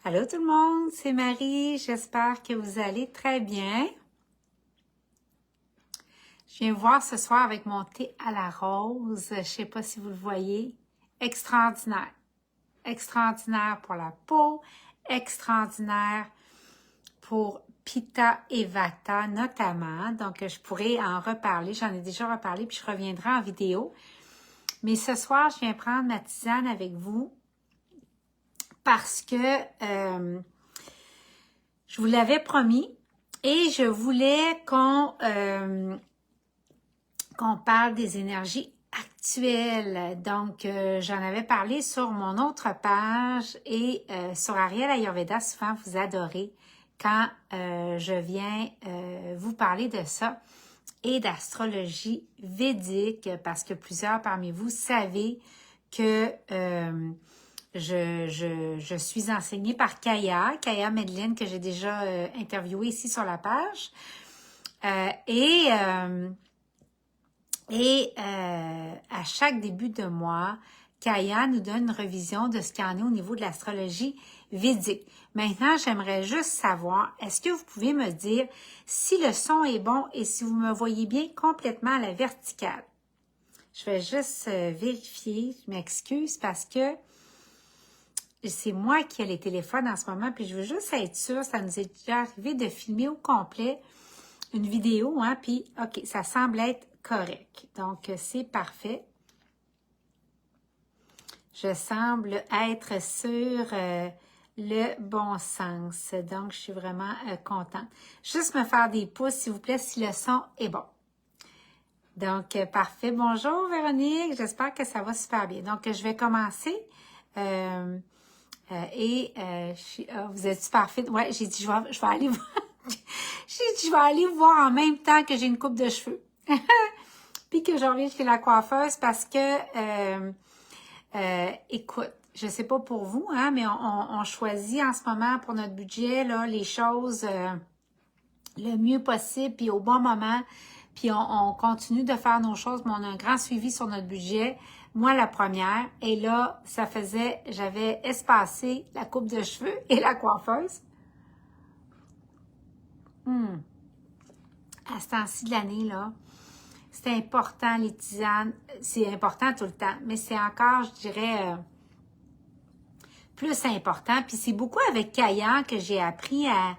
Allô tout le monde, c'est Marie, j'espère que vous allez très bien. Je viens vous voir ce soir avec mon thé à la rose, je ne sais pas si vous le voyez, extraordinaire. Extraordinaire pour la peau, extraordinaire pour Pitta et Vata notamment, donc je pourrais en reparler, j'en ai déjà reparlé puis je reviendrai en vidéo. Mais ce soir, je viens prendre ma tisane avec vous parce que je vous l'avais promis et je voulais qu'on parle des énergies actuelles. Donc, j'en avais parlé sur mon autre page et sur Ariel Ayurveda. Souvent, vous adorez quand je viens vous parler de ça et d'astrologie védique parce que plusieurs parmi vous savez que je suis enseignée par Kaya Medline, que j'ai déjà interviewée ici sur la page. À chaque début de mois, Kaya nous donne une revision de ce qu'il y en est au niveau de l'astrologie védique. Maintenant, j'aimerais juste savoir, est-ce que vous pouvez me dire si le son est bon et si vous me voyez bien complètement à la verticale? Je vais juste vérifier, je m'excuse parce que c'est moi qui ai les téléphones en ce moment, puis je veux juste être sûre, ça nous est déjà arrivé de filmer au complet une vidéo, hein, puis OK, ça semble être correct. Donc, c'est parfait. Je semble être sur le bon sens. Donc, je suis vraiment contente. Juste me faire des pouces, s'il vous plaît, si le son est bon. Donc, parfait. Bonjour, Véronique. J'espère que ça va super bien. Donc, je vais commencer. Vous êtes super fit. Ouais, j'ai dit, je vais aller voir. J'ai dit, je vais aller vous voir en même temps que j'ai une coupe de cheveux. Puis que je reviens chez la coiffeuse parce que, écoute, je sais pas pour vous, hein, mais on choisit en ce moment pour notre budget là, les choses le mieux possible, puis au bon moment. Puis on continue de faire nos choses, mais on a un grand suivi sur notre budget. Moi, la première. Et là, j'avais espacé la coupe de cheveux et la coiffeuse. À ce temps-ci de l'année, là, c'est important, les tisanes. C'est important tout le temps, mais c'est encore, je dirais, plus important. Puis c'est beaucoup avec Kaya que j'ai appris à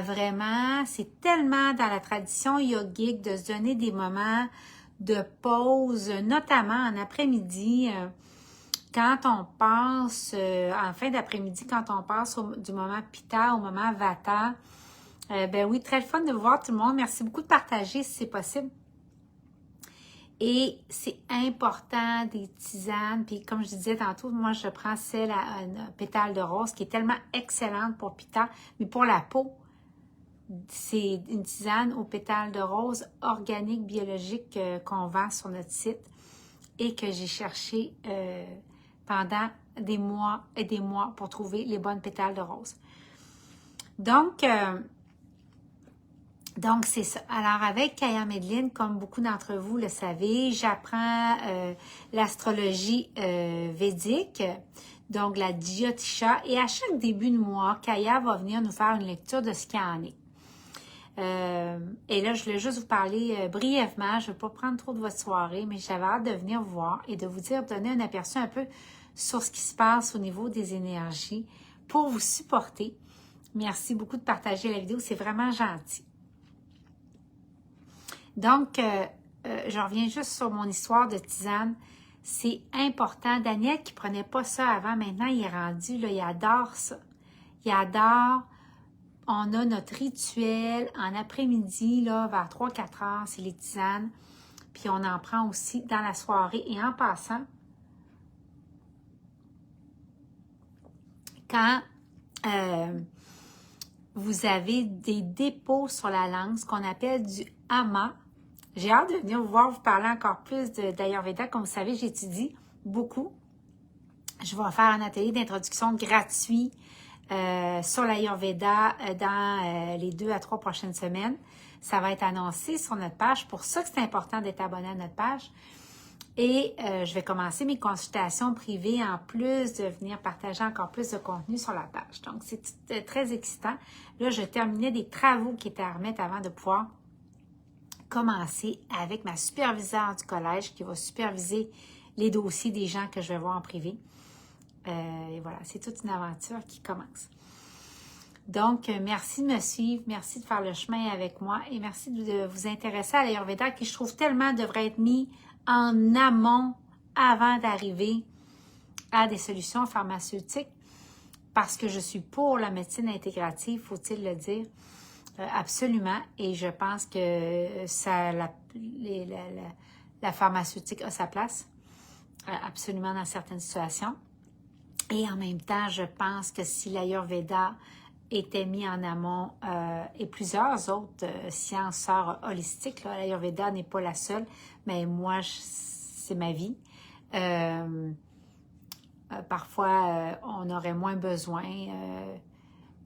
vraiment, c'est tellement dans la tradition yogique de se donner des moments de pause, notamment en après-midi, quand on passe, en fin d'après-midi, quand on passe du moment Pitta au moment Vata. Ben oui, très fun de voir tout le monde. Merci beaucoup de partager si c'est possible. Et c'est important des tisanes. Puis comme je disais tantôt, moi je prends celle à un pétale de rose qui est tellement excellente pour Pitta, mais pour la peau. C'est une tisane au pétale de rose organique, biologique qu'on vend sur notre site et que j'ai cherché pendant des mois et des mois pour trouver les bonnes pétales de rose. Donc, c'est ça. Alors, avec Kaya Medline, comme beaucoup d'entre vous le savez, j'apprends l'astrologie védique, donc la Jyotisha. Et à chaque début de mois, Kaya va venir nous faire une lecture de ce qu'il en est. Et là, je voulais juste vous parler brièvement. Je ne vais pas prendre trop de votre soirée, mais j'avais hâte de venir vous voir et de vous dire, donner un aperçu un peu sur ce qui se passe au niveau des énergies pour vous supporter. Merci beaucoup de partager la vidéo, c'est vraiment gentil. Donc, je reviens juste sur mon histoire de tisane. C'est important. Daniel qui prenait pas ça avant, maintenant il est rendu, là, il adore ça. Il adore. On a notre rituel en après-midi, là, vers 3-4 heures, c'est les tisanes. Puis on en prend aussi dans la soirée. Et en passant, quand vous avez des dépôts sur la langue, ce qu'on appelle du hama, j'ai hâte de venir vous voir, vous parler encore plus d'Ayurveda. Comme vous savez, j'étudie beaucoup. Je vais faire un atelier d'introduction gratuit sur l'Ayurveda dans les 2 à 3 prochaines semaines. Ça va être annoncé sur notre page. Pour ça que c'est important d'être abonné à notre page. Et je vais commencer mes consultations privées en plus de venir partager encore plus de contenu sur la page. Donc, c'est très excitant. Là, je terminais des travaux qui étaient à remettre avant de pouvoir commencer avec ma superviseure du collège qui va superviser les dossiers des gens que je vais voir en privé. Et voilà, c'est toute une aventure qui commence. Donc, merci de me suivre, merci de faire le chemin avec moi et merci de vous intéresser à l'Ayurveda qui, je trouve, tellement devrait être mis en amont avant d'arriver à des solutions pharmaceutiques parce que je suis pour la médecine intégrative, faut-il le dire, absolument. Et je pense que la pharmaceutique a sa place, absolument dans certaines situations. Et en même temps, je pense que si l'Ayurveda était mis en amont et plusieurs autres sciences holistiques, l'Ayurveda n'est pas la seule, mais moi, c'est ma vie. Parfois, on aurait moins besoin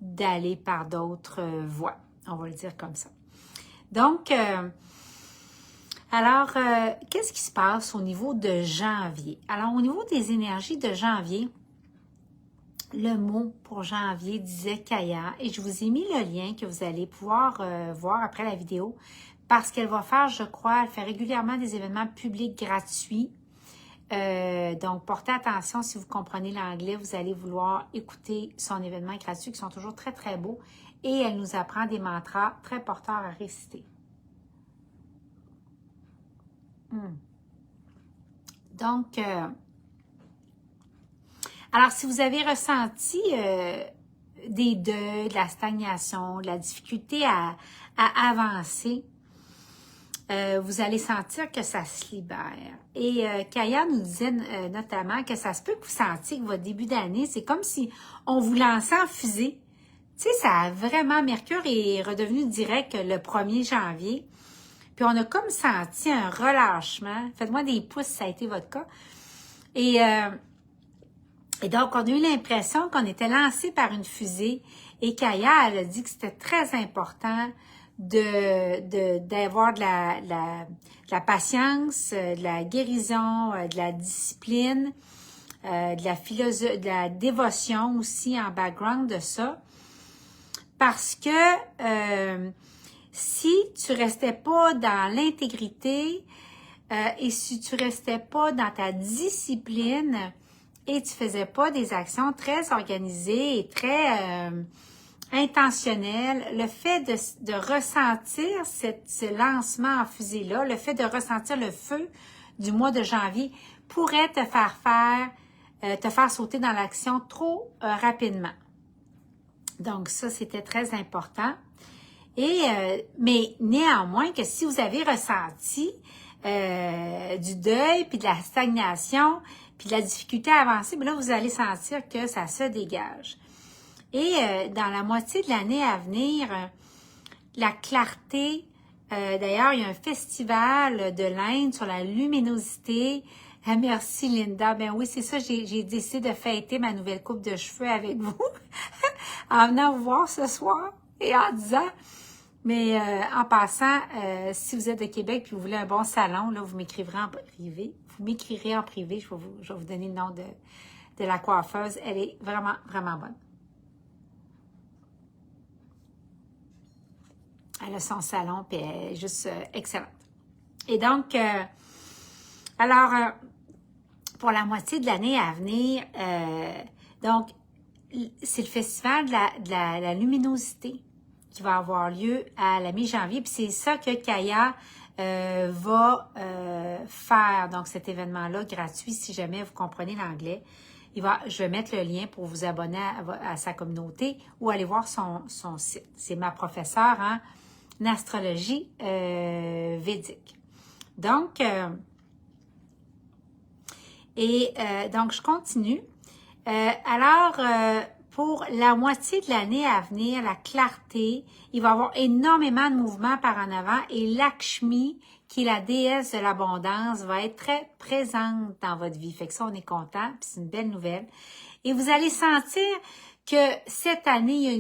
d'aller par d'autres voies, on va le dire comme ça. Donc, alors, qu'est-ce qui se passe au niveau de janvier? Alors, au niveau des énergies de janvier, le mot pour janvier disait Kaya et je vous ai mis le lien que vous allez pouvoir voir après la vidéo parce qu'elle va faire, je crois, elle fait régulièrement des événements publics gratuits. Donc, portez attention si vous comprenez l'anglais, vous allez vouloir écouter son événement gratuit qui sont toujours très, très beaux et elle nous apprend des mantras très porteurs à réciter. Donc, alors, si vous avez ressenti des deuils, de la stagnation, de la difficulté à avancer, vous allez sentir que ça se libère. Et Kaya nous disait notamment que ça se peut que vous sentiez que votre début d'année, c'est comme si on vous lançait en fusée. Tu sais, ça a vraiment, Mercure est redevenu direct le 1er janvier. Puis on a comme senti un relâchement. Faites-moi des pouces, ça a été votre cas. Et donc, on a eu l'impression qu'on était lancé par une fusée. Et Kaya, elle a dit que c'était très important d'avoir de la patience, de la guérison, de la discipline, de la dévotion aussi en background de ça. Parce que si tu restais pas dans l'intégrité et si tu restais pas dans ta discipline et tu faisais pas des actions très organisées et très intentionnelles, le fait de ressentir ce lancement en fusée-là, le fait de ressentir le feu du mois de janvier pourrait te faire sauter dans l'action trop rapidement. Donc ça, c'était très important. Mais néanmoins, que si vous avez ressenti du deuil, puis de la stagnation, puis de la difficulté à avancer, bien là, vous allez sentir que ça se dégage. Et dans la moitié de l'année à venir, la clarté, d'ailleurs, il y a un festival de l'Inde sur la luminosité. Ah, merci Linda. Ben oui, c'est ça, j'ai décidé de fêter ma nouvelle coupe de cheveux avec vous en venant vous voir ce soir et en disant... Mais en passant, si vous êtes de Québec et vous voulez un bon salon, là, vous m'écriverez en privé. Vous m'écrirez en privé, je vais vous donner le nom de la coiffeuse. Elle est vraiment, vraiment bonne. Elle a son salon, puis elle est juste excellente. Et donc, pour la moitié de l'année à venir, donc, c'est le festival de la luminosité qui va avoir lieu à la mi-janvier. Puis c'est ça que Kaya va faire, donc cet événement-là gratuit, si jamais vous comprenez l'anglais. Je vais mettre le lien pour vous abonner à sa communauté ou aller voir son site. C'est ma professeure en astrologie védique. Donc, donc je continue. Pour la moitié de l'année à venir, la clarté, il va y avoir énormément de mouvements par en avant et Lakshmi, qui est la déesse de l'abondance, va être très présente dans votre vie. Fait que ça, on est content, puis c'est une belle nouvelle. Et vous allez sentir que cette année, il y a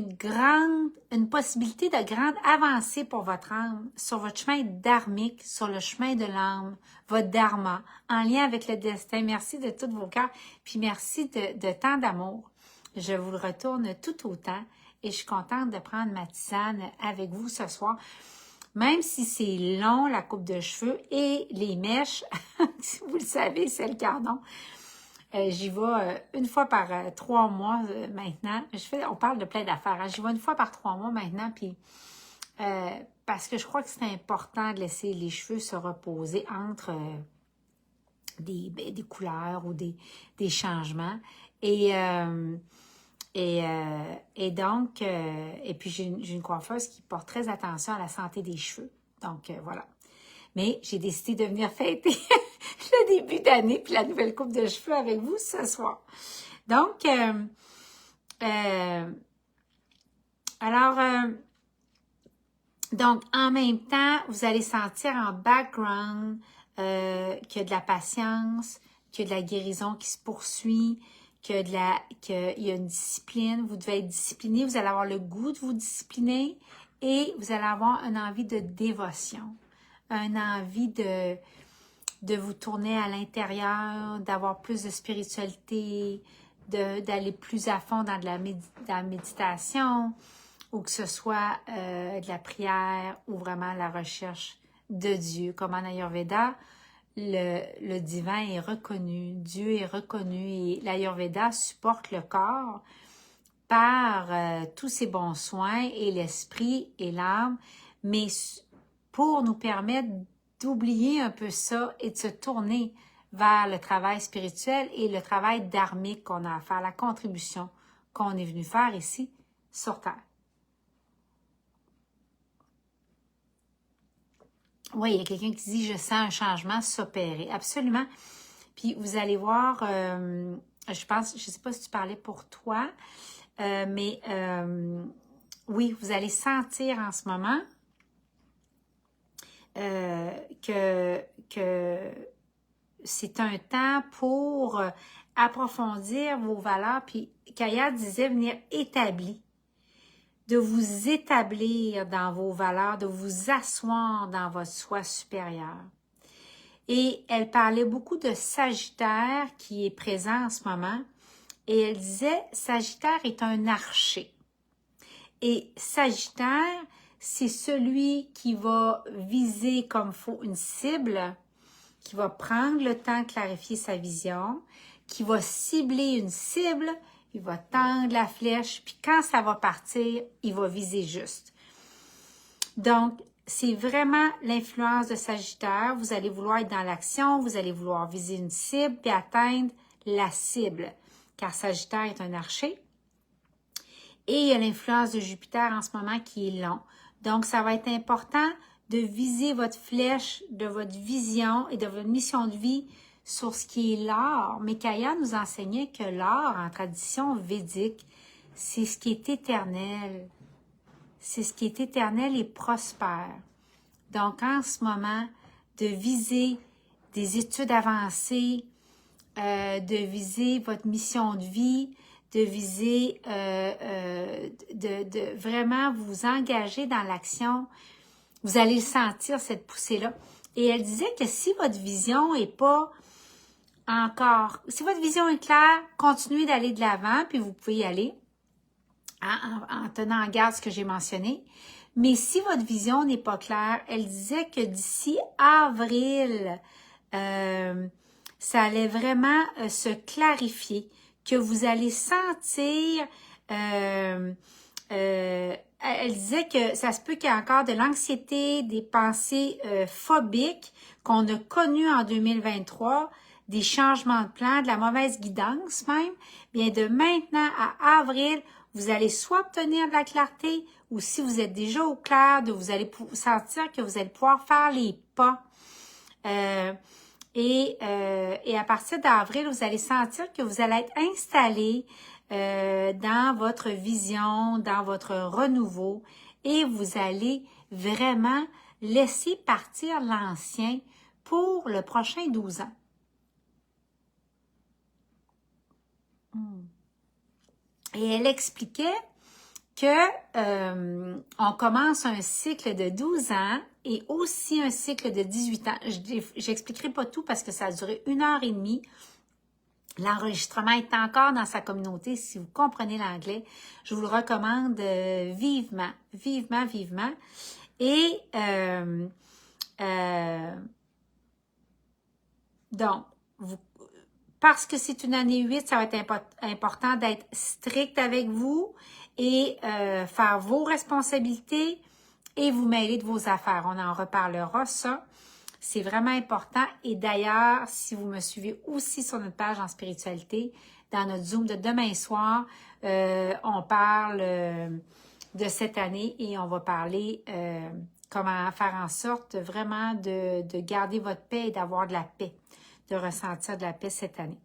une possibilité de grande avancée pour votre âme sur votre chemin dharmique, sur le chemin de l'âme, votre dharma, en lien avec le destin. Merci de tous vos cœurs, puis merci de tant d'amour. Je vous le retourne tout autant et je suis contente de prendre ma tisane avec vous ce soir. Même si c'est long, la coupe de cheveux et les mèches, vous le savez, c'est le cardon. J'y vais une fois par 3 mois maintenant. On parle de plein d'affaires. Hein. J'y vais une fois par 3 mois maintenant, puis parce que je crois que c'est important de laisser les cheveux se reposer entre des couleurs ou des changements. Et donc, et puis j'ai une coiffeuse qui porte très attention à la santé des cheveux. Donc, voilà. Mais j'ai décidé de venir fêter le début d'année puis la nouvelle coupe de cheveux avec vous ce soir. Donc, donc, en même temps, vous allez sentir en background qu'il y a de la patience, qu'il y a de la guérison qui se poursuit, qu'il y a une discipline. Vous devez être discipliné, vous allez avoir le goût de vous discipliner et vous allez avoir une envie de dévotion. Une envie de vous tourner à l'intérieur, d'avoir plus de spiritualité, d'aller plus à fond dans la méditation, ou que ce soit de la prière ou vraiment la recherche de Dieu. Comme en Ayurveda, le divin est reconnu, Dieu est reconnu et l'Ayurveda supporte le corps par tous ses bons soins et l'esprit et l'âme, mais pour nous permettre d'oublier un peu ça et de se tourner vers le travail spirituel et le travail dharmique qu'on a à faire, la contribution qu'on est venu faire ici sur Terre. Oui, il y a quelqu'un qui dit « Je sens un changement s'opérer ». Absolument. Puis vous allez voir, je pense, je ne sais pas si tu parlais pour toi, mais oui, vous allez sentir en ce moment que c'est un temps pour approfondir vos valeurs. Puis Kaya disait venir établi, de vous établir dans vos valeurs, de vous asseoir dans votre soi supérieur. Et elle parlait beaucoup de Sagittaire qui est présent en ce moment. Et elle disait, Sagittaire est un archer. Et Sagittaire, c'est celui qui va viser comme faut une cible, qui va prendre le temps de clarifier sa vision, qui va cibler une cible, il va tendre la flèche, puis quand ça va partir, il va viser juste. Donc, c'est vraiment l'influence de Sagittaire. Vous allez vouloir être dans l'action, vous allez vouloir viser une cible, puis atteindre la cible, car Sagittaire est un archer. Et il y a l'influence de Jupiter en ce moment qui est long. Donc, ça va être important de viser votre flèche, de votre vision et de votre mission de vie sur ce qui est l'or. Mais Kaya nous enseignait que l'or, en tradition védique, c'est ce qui est éternel. C'est ce qui est éternel et prospère. Donc, en ce moment, de viser des études avancées, de viser votre mission de vie, de viser, de vraiment vous engager dans l'action, vous allez sentir cette poussée-là. Et elle disait que si votre vision n'est pas encore, si votre vision est claire, continuez d'aller de l'avant, puis vous pouvez y aller en tenant en garde ce que j'ai mentionné. Mais si votre vision n'est pas claire, elle disait que d'ici avril, ça allait vraiment se clarifier, que vous allez sentir, elle disait que ça se peut qu'il y ait encore de l'anxiété, des pensées phobiques qu'on a connues en 2023, des changements de plan, de la mauvaise guidance même. Bien, de maintenant à avril, vous allez soit obtenir de la clarté ou si vous êtes déjà au clair, vous allez sentir que vous allez pouvoir faire les pas. Et à partir d'avril, vous allez sentir que vous allez être installé dans votre vision, dans votre renouveau et vous allez vraiment laisser partir l'ancien pour le prochain 12 ans. Et elle expliquait que on commence un cycle de 12 ans et aussi un cycle de 18 ans. J'expliquerai pas tout parce que ça a duré 1h30. L'enregistrement est encore dans sa communauté. Si vous comprenez l'anglais, je vous le recommande vivement, vivement, vivement. Et donc, parce que c'est une année 8, ça va être important d'être strict avec vous et faire vos responsabilités et vous mêler de vos affaires. On en reparlera, ça. C'est vraiment important. Et d'ailleurs, si vous me suivez aussi sur notre page en spiritualité, dans notre Zoom de demain soir, on parle de cette année et on va parler comment faire en sorte vraiment de garder votre paix et d'avoir de la paix, de ressentir de la paix cette année.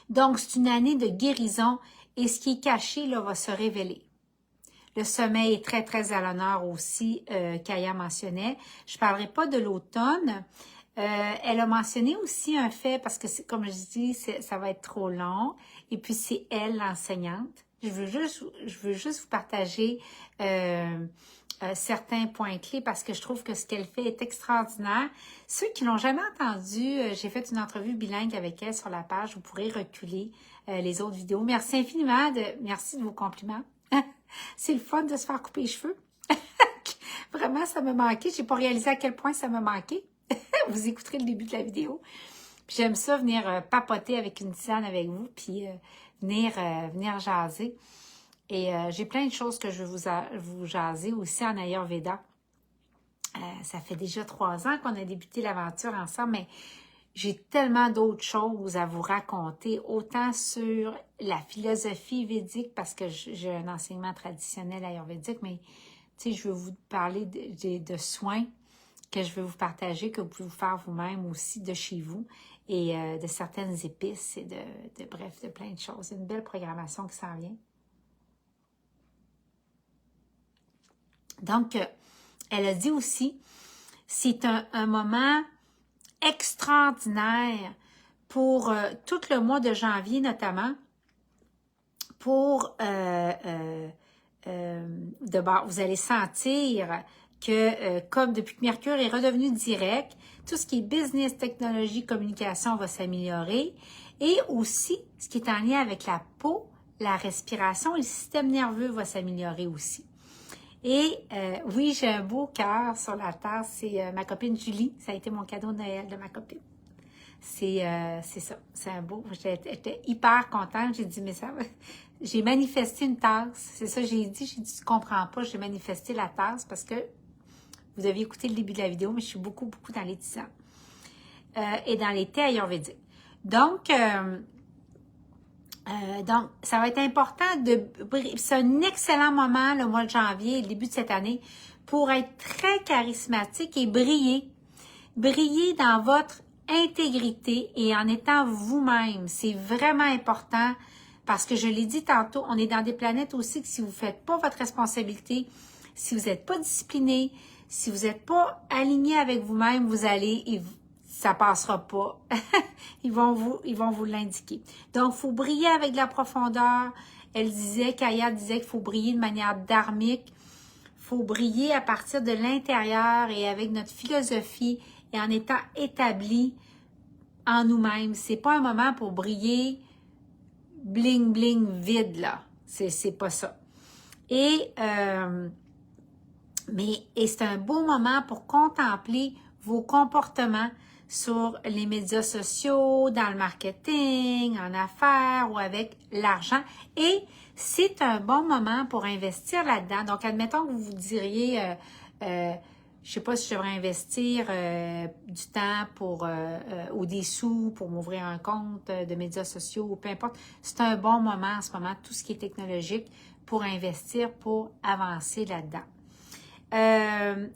Donc, c'est une année de guérison et ce qui est caché là, va se révéler. Le sommeil est très, très à l'honneur aussi, qu'Aya mentionnait. Je ne parlerai pas de l'automne. Elle a mentionné aussi un fait, parce que comme je dis, ça va être trop long. Et puis, c'est elle, l'enseignante. Je veux juste vous partager certains points clés parce que je trouve que ce qu'elle fait est extraordinaire. Ceux qui l'ont jamais entendu, j'ai fait une entrevue bilingue avec elle sur la page. Vous pourrez reculer les autres vidéos. Merci infiniment. Merci de vos compliments. C'est le fun de se faire couper les cheveux. Vraiment, ça me manquait. J'ai pas réalisé à quel point ça me manquait. Vous écouterez le début de la vidéo. J'aime ça, venir papoter avec une tisane avec vous, puis venir jaser. Et j'ai plein de choses que je veux vous jaser aussi en Ayurveda. Ça fait déjà 3 ans qu'on a débuté l'aventure ensemble, mais j'ai tellement d'autres choses à vous raconter, autant sur la philosophie védique, parce que j'ai un enseignement traditionnel ayurvédique, mais tu sais, je veux vous parler de soins que je veux vous partager, que vous pouvez vous faire vous-même aussi de chez vous, et de certaines épices, et bref, de plein de choses. Une belle programmation qui s'en vient. Donc, elle a dit aussi, c'est un moment extraordinaire pour tout le mois de janvier notamment, pour d'abord, vous allez sentir que comme depuis que Mercure est redevenu direct, tout ce qui est business, technologie, communication va s'améliorer et aussi ce qui est en lien avec la peau, la respiration et le système nerveux va s'améliorer aussi. Et oui, j'ai un beau cœur sur la tasse, c'est ma copine Julie, ça a été mon cadeau de Noël de ma copine. C'est ça, c'est un beau, j'étais hyper contente, j'ai dit mais ça va, j'ai manifesté une tasse, c'est ça j'ai dit tu comprends pas, j'ai manifesté la tasse parce que vous deviez écouter le début de la vidéo, mais je suis beaucoup dans les tisanes et dans les thés ayurvédiques. Donc, ça va être important c'est un excellent moment, le mois de janvier, le début de cette année, pour être très charismatique et briller. Briller dans votre intégrité et en étant vous-même. C'est vraiment important parce que je l'ai dit tantôt, on est dans des planètes aussi que si vous ne faites pas votre responsabilité, si vous n'êtes pas discipliné, si vous n'êtes pas aligné avec vous-même, vous allez... ça passera pas. ils vont vous l'indiquer. Donc, il faut briller avec de la profondeur. Kaya disait qu'il faut briller de manière dharmique. Il faut briller à partir de l'intérieur et avec notre philosophie et en étant établi en nous-mêmes. C'est pas un moment pour briller bling bling vide, là. C'est pas ça. Et c'est un beau moment pour contempler vos comportements sur les médias sociaux, dans le marketing, en affaires ou avec l'argent. Et c'est un bon moment pour investir là-dedans. Donc, admettons que vous vous diriez, je sais pas si je devrais investir du temps ou des sous pour m'ouvrir un compte de médias sociaux ou peu importe. C'est un bon moment en ce moment, tout ce qui est technologique, pour investir, pour avancer là-dedans.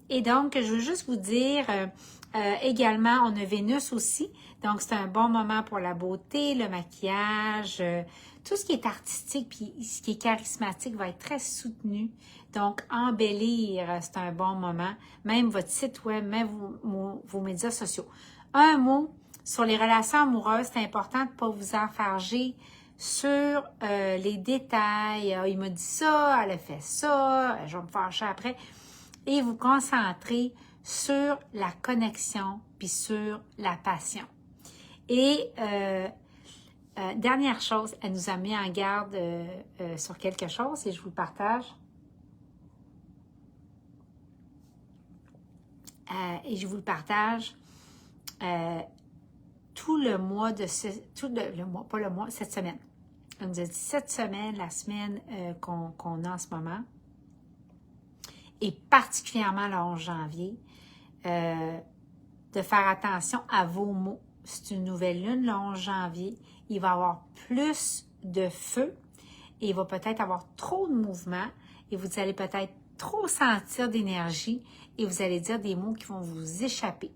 Et donc, je veux juste vous dire, également, on a Vénus aussi. Donc, c'est un bon moment pour la beauté, le maquillage, tout ce qui est artistique puis ce qui est charismatique va être très soutenu. Donc, embellir, c'est un bon moment. Même votre site web, même vos médias sociaux. Un mot sur les relations amoureuses, c'est important de ne pas vous enfarger sur les détails. Il m'a dit ça, elle a fait ça, je vais me fâcher après. Et vous concentrez sur la connexion puis sur la passion. Et dernière chose, elle nous a mis en garde sur quelque chose et je vous le partage. Et je vous le partage. Tout le mois de cette semaine. Elle nous a dit cette semaine, la semaine qu'on a en ce moment, et particulièrement le 11 janvier, de faire attention à vos mots. C'est une nouvelle lune, le 11 janvier. Il va y avoir plus de feu et il va peut-être avoir trop de mouvement et vous allez peut-être trop sentir d'énergie et vous allez dire des mots qui vont vous échapper.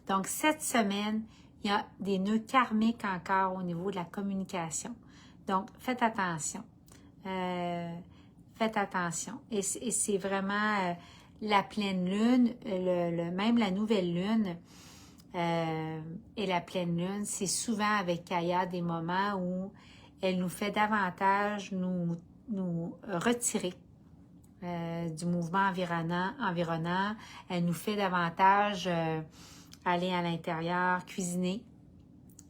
Donc, cette semaine, il y a des nœuds karmiques encore au niveau de la communication. Donc, faites attention. Faites attention. Et c'est vraiment la pleine lune, même la nouvelle lune et la pleine lune, c'est souvent avec Kaya des moments où elle nous fait davantage nous retirer du mouvement environnant. Elle nous fait davantage aller à l'intérieur, cuisiner,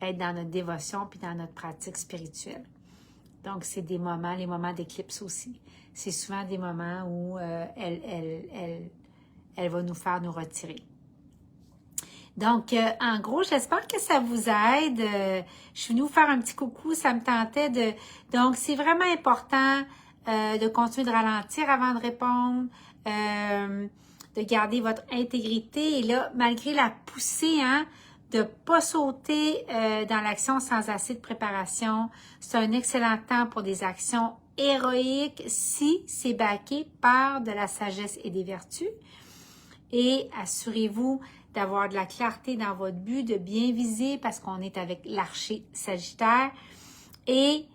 être dans notre dévotion puis dans notre pratique spirituelle. Donc, c'est des moments, les moments d'éclipse aussi. C'est souvent des moments où elle va nous faire nous retirer. Donc, en gros, j'espère que ça vous aide. Je suis venue vous faire un petit coucou, ça me tentait de... Donc, c'est vraiment important de continuer de ralentir avant de répondre, de garder votre intégrité. Et là, malgré la poussée, de ne pas sauter dans l'action sans assez de préparation, c'est un excellent temps pour des actions héroïques si c'est backé par de la sagesse et des vertus. Et assurez-vous d'avoir de la clarté dans votre but, de bien viser parce qu'on est avec l'archer Sagittaire. Et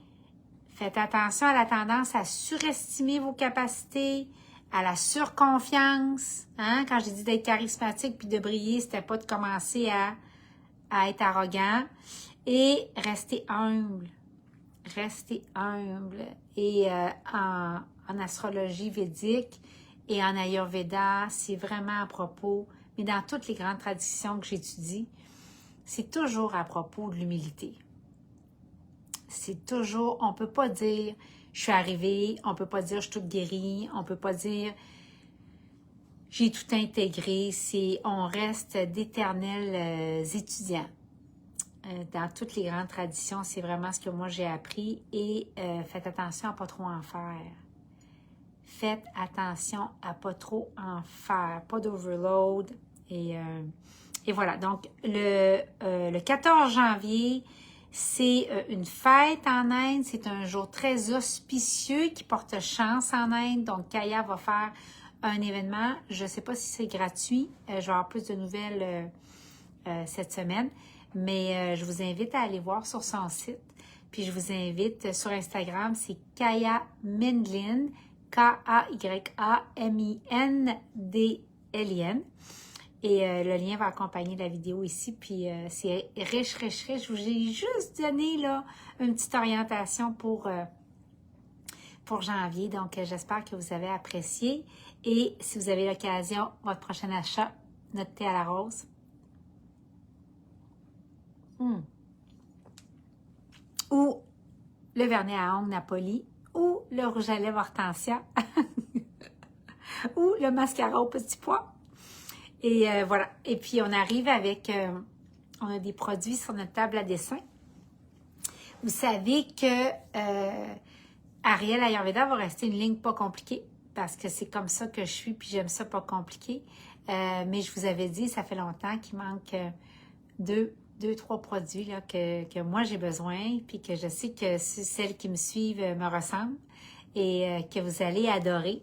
faites attention à la tendance à surestimer vos capacités, à la surconfiance. Quand j'ai dit d'être charismatique puis de briller, c'était pas de commencer à être arrogant. Et restez humble. Restez humble. Et en astrologie védique et en Ayurveda, c'est vraiment à propos, mais dans toutes les grandes traditions que j'étudie, c'est toujours à propos de l'humilité. C'est toujours, on ne peut pas dire « je suis arrivée », on ne peut pas dire « je suis toute guérie », on ne peut pas dire « j'ai tout intégré », on reste d'éternels étudiants. Dans toutes les grandes traditions, c'est vraiment ce que moi j'ai appris et faites attention à ne pas trop en faire. Faites attention à pas trop en faire, pas d'overload. Et voilà, donc le 14 janvier, c'est une fête en Inde, c'est un jour très auspicieux qui porte chance en Inde. Donc, Kaya va faire un événement, je ne sais pas si c'est gratuit, je vais avoir plus de nouvelles cette semaine, mais je vous invite à aller voir sur son site. Puis je vous invite sur Instagram, c'est Kaya Mindlin, KayaminDlin. Et le lien va accompagner la vidéo ici. Puis c'est riche. Je vous ai juste donné là une petite orientation pour janvier. Donc, j'espère que vous avez apprécié. Et si vous avez l'occasion, votre prochain achat, notre thé à la rose. Ou le vernis à ongles Napoli. Ou le rouge à lèvres Hortensia. Ou le mascara au petit pois. Et voilà. Et puis, on arrive avec... on a des produits sur notre table à dessin. Vous savez que Ariel Ayurveda va rester une ligne pas compliquée parce que c'est comme ça que je suis puis j'aime ça pas compliqué. Mais je vous avais dit, ça fait longtemps qu'il manque deux, trois produits là, que moi j'ai besoin puis que je sais que celles qui me suivent me ressemblent et que vous allez adorer.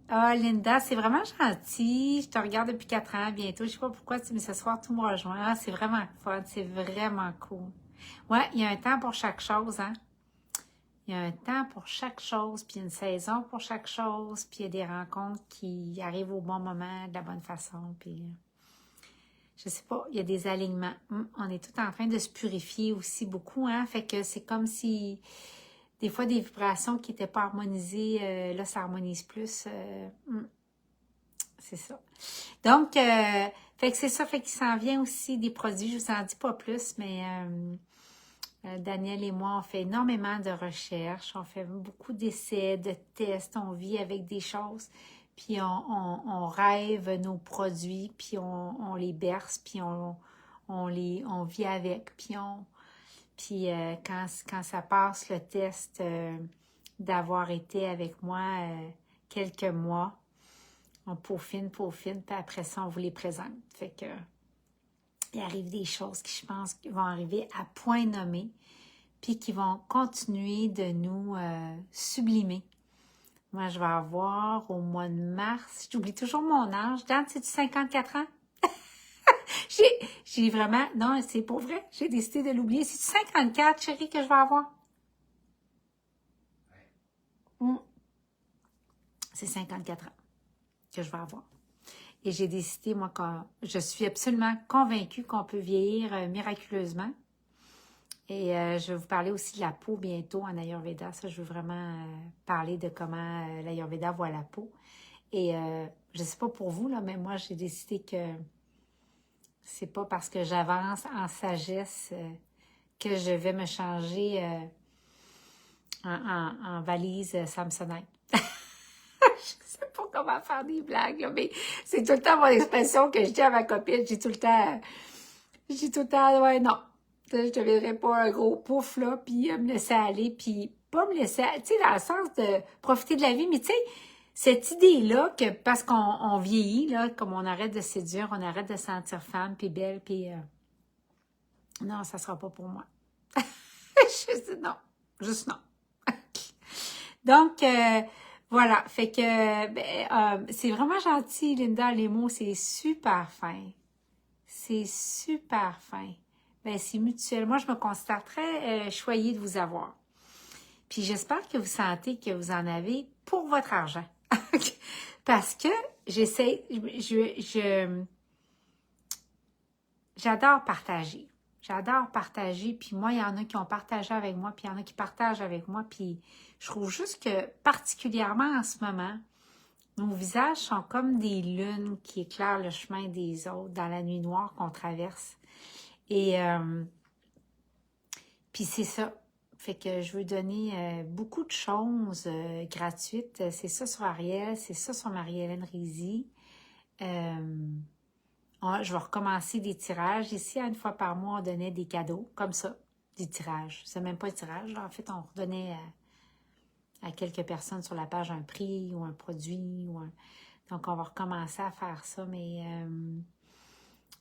Oh, Linda, c'est vraiment gentil. Je te regarde depuis 4 ans bientôt. Je sais pas pourquoi, mais ce soir, tout me rejoint. Ah, c'est vraiment fun. C'est vraiment cool. Ouais, il y a un temps pour chaque chose, hein. Il y a un temps pour chaque chose, puis une saison pour chaque chose, puis il y a des rencontres qui arrivent au bon moment, de la bonne façon, puis... je sais pas, il y a des alignements. On est tout en train de se purifier aussi beaucoup, hein? Fait que c'est comme si des fois des vibrations qui n'étaient pas harmonisées, là, ça harmonise plus. C'est ça. Donc, fait que c'est ça, fait qu'il s'en vient aussi des produits, je vous en dis pas plus, mais Daniel et moi, on fait énormément de recherches, on fait beaucoup d'essais, de tests, on vit avec des choses, puis on rêve nos produits, puis on les berce, puis on vit avec, puis quand ça passe le test d'avoir été avec moi quelques mois, on peaufine, puis après ça, on vous les présente. Fait que il arrive des choses qui, je pense, qui vont arriver à point nommé, puis qui vont continuer de nous sublimer. Moi, je vais avoir au mois de mars, j'oublie toujours mon âge. Dan, c'est-tu 54 ans? J'ai vraiment, non, c'est pour vrai, j'ai décidé de l'oublier. C'est-tu 54, chérie, que je vais avoir? C'est 54 ans que je vais avoir. Et j'ai décidé, moi, que je suis absolument convaincue qu'on peut vieillir miraculeusement. Et je vais vous parler aussi de la peau bientôt en Ayurveda. Ça, je veux vraiment parler de comment l'Ayurveda voit la peau. Et je ne sais pas pour vous, là, mais moi, j'ai décidé que c'est pas parce que j'avance en sagesse que je vais me changer en valise Samsonite. Je sais pas comment faire des blagues, là, mais c'est tout le temps mon expression que je dis à ma copine. Je dis tout le temps, ouais, non. Je ne deviendrai pas un gros pouf, là, puis me laisser aller, puis pas me laisser, tu sais, dans le sens de profiter de la vie, mais tu sais, cette idée-là que parce qu'on vieillit, là, comme on arrête de séduire, on arrête de se sentir femme, puis belle, puis non, ça sera pas pour moi. Je dis non, juste non. Donc, voilà, fait que c'est vraiment gentil, Linda, les mots, c'est super fin. C'est super fin. Ben, c'est mutuel. Moi, je me considère très choyée de vous avoir. Puis j'espère que vous sentez que vous en avez pour votre argent. Parce que j'adore partager. J'adore partager. Puis moi, il y en a qui ont partagé avec moi, puis il y en a qui partagent avec moi. Puis je trouve juste que, particulièrement en ce moment, nos visages sont comme des lunes qui éclairent le chemin des autres dans la nuit noire qu'on traverse. Et puis c'est ça. Fait que je veux donner beaucoup de choses gratuites. C'est ça sur Ariel, c'est ça sur Marie-Hélène Rizzi. Je vais recommencer des tirages. Ici, une fois par mois, on donnait des cadeaux, comme ça, des tirages. C'est même pas un tirage. En fait, on redonnait à quelques personnes sur la page un prix ou un produit. Donc, on va recommencer à faire ça, mais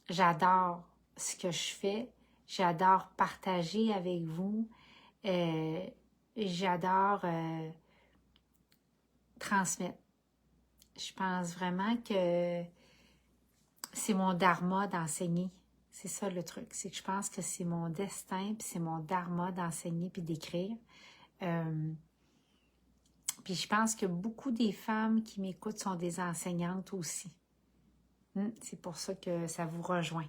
j'adore ce que je fais. J'adore partager avec vous. J'adore transmettre. Je pense vraiment que c'est mon dharma d'enseigner. C'est ça le truc. C'est que je pense que c'est mon destin, puis c'est mon dharma d'enseigner puis d'écrire. Puis je pense que beaucoup des femmes qui m'écoutent sont des enseignantes aussi. C'est pour ça que ça vous rejoint.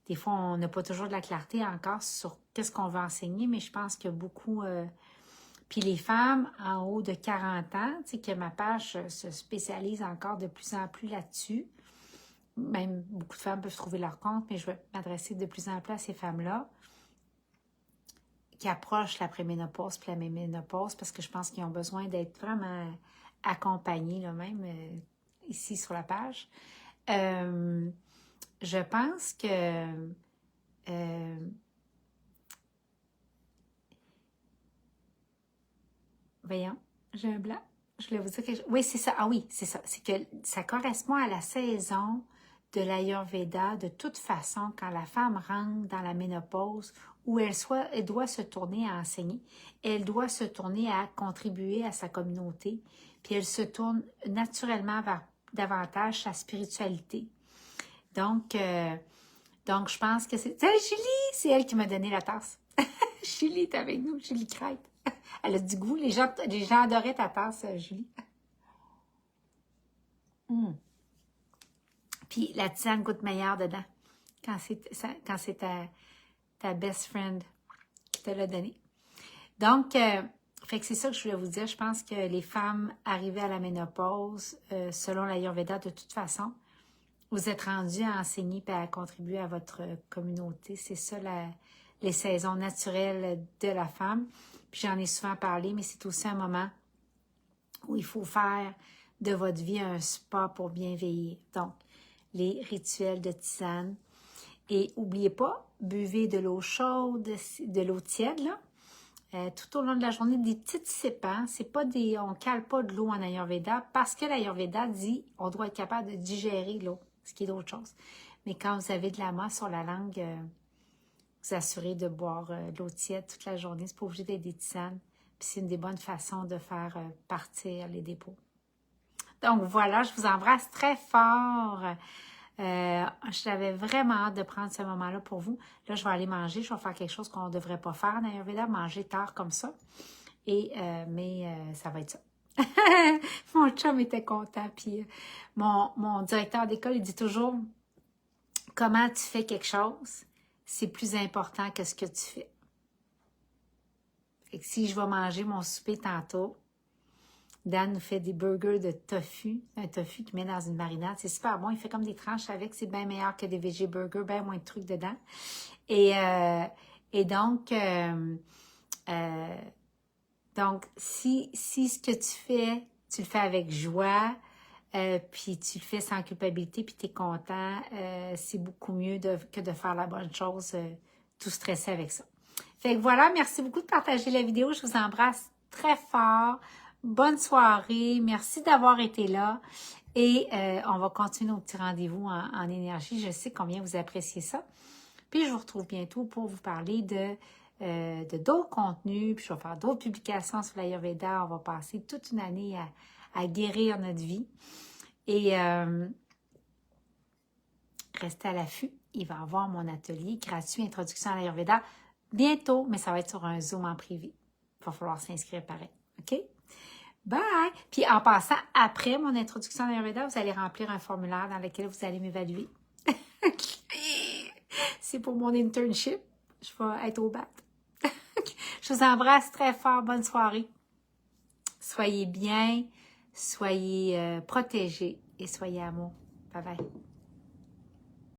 Des fois, on n'a pas toujours de la clarté encore sur qu'est-ce qu'on veut enseigner, mais je pense que beaucoup... Puis les femmes en haut de 40 ans, tu sais, que ma page se spécialise encore de plus en plus là-dessus. Même beaucoup de femmes peuvent trouver leur compte, mais je vais m'adresser de plus en plus à ces femmes-là qui approchent l'après-ménopause puis la ménopause parce que je pense qu'ils ont besoin d'être vraiment accompagnés, là même, ici sur la page. Je pense que voyons, j'ai un blanc. Je voulais vous dire quelque chose. Oui, c'est ça. Ah oui, c'est ça. C'est que ça correspond à la saison de l'Ayurveda. De toute façon, quand la femme rentre dans la ménopause, où elle doit se tourner à enseigner, elle doit se tourner à contribuer à sa communauté, puis elle se tourne naturellement vers davantage sa spiritualité. Donc, je pense que c'est... Salut Julie! C'est elle qui m'a donné la tasse. Julie est avec nous, Julie Crête. Elle a du goût. Les gens adoraient ta tasse, Julie. Puis la tisane goûte meilleure dedans. quand c'est ta best friend qui te l'a donné. Donc, fait que c'est ça que je voulais vous dire. Je pense que les femmes arrivées à la ménopause, selon l'Ayurveda, de toute façon, vous êtes rendues à enseigner et à contribuer à votre communauté. C'est ça les saisons naturelles de la femme. Puis j'en ai souvent parlé, mais c'est aussi un moment où il faut faire de votre vie un spa pour bien veiller. Donc, les rituels de tisane. Et n'oubliez pas, buvez de l'eau chaude, de l'eau tiède, là. Tout au long de la journée, des petites sips, hein? C'est pas on cale pas de l'eau en Ayurveda parce que l'Ayurveda dit on doit être capable de digérer l'eau, ce qui est d'autre chose. Mais quand vous avez de la masse sur la langue, vous assurez de boire de l'eau tiède toute la journée. C'est pas obligé d'être des tisanes. Puis c'est une des bonnes façons de faire partir les dépôts. Donc voilà, je vous embrasse très fort. J'avais vraiment hâte de prendre ce moment-là pour vous. Là, je vais aller manger. Je vais faire quelque chose qu'on ne devrait pas faire en Ayurveda, manger tard comme ça. Mais ça va être ça. Mon chum était content. Puis mon directeur d'école, il dit toujours, comment tu fais quelque chose, c'est plus important que ce que tu fais. Fait que si je vais manger mon souper tantôt, Dan nous fait des burgers de tofu, un tofu qu'il met dans une marinade. C'est super bon. Il fait comme des tranches avec. C'est bien meilleur que des veggie burgers, bien moins de trucs dedans. Et donc, si ce que tu fais, tu le fais avec joie, puis tu le fais sans culpabilité, puis tu es content, c'est beaucoup mieux que de faire la bonne chose, tout stressé avec ça. Fait que voilà, merci beaucoup de partager la vidéo. Je vous embrasse très fort. Bonne soirée. Merci d'avoir été là. Et on va continuer nos petits rendez-vous en énergie. Je sais combien vous appréciez ça. Puis je vous retrouve bientôt pour vous parler de d'autres contenus. Puis je vais faire d'autres publications sur l'Ayurveda. On va passer toute une année à guérir notre vie. Et restez à l'affût. Il va y avoir mon atelier gratuit Introduction à l'Ayurveda bientôt, mais ça va être sur un Zoom en privé. Il va falloir s'inscrire pareil. OK? Bye! Puis en passant, après mon introduction à l'Ayurveda, vous allez remplir un formulaire dans lequel vous allez m'évaluer. C'est pour mon internship. Je vais être au bat. Je vous embrasse très fort. Bonne soirée. Soyez bien, soyez protégés et soyez amour. Bye bye.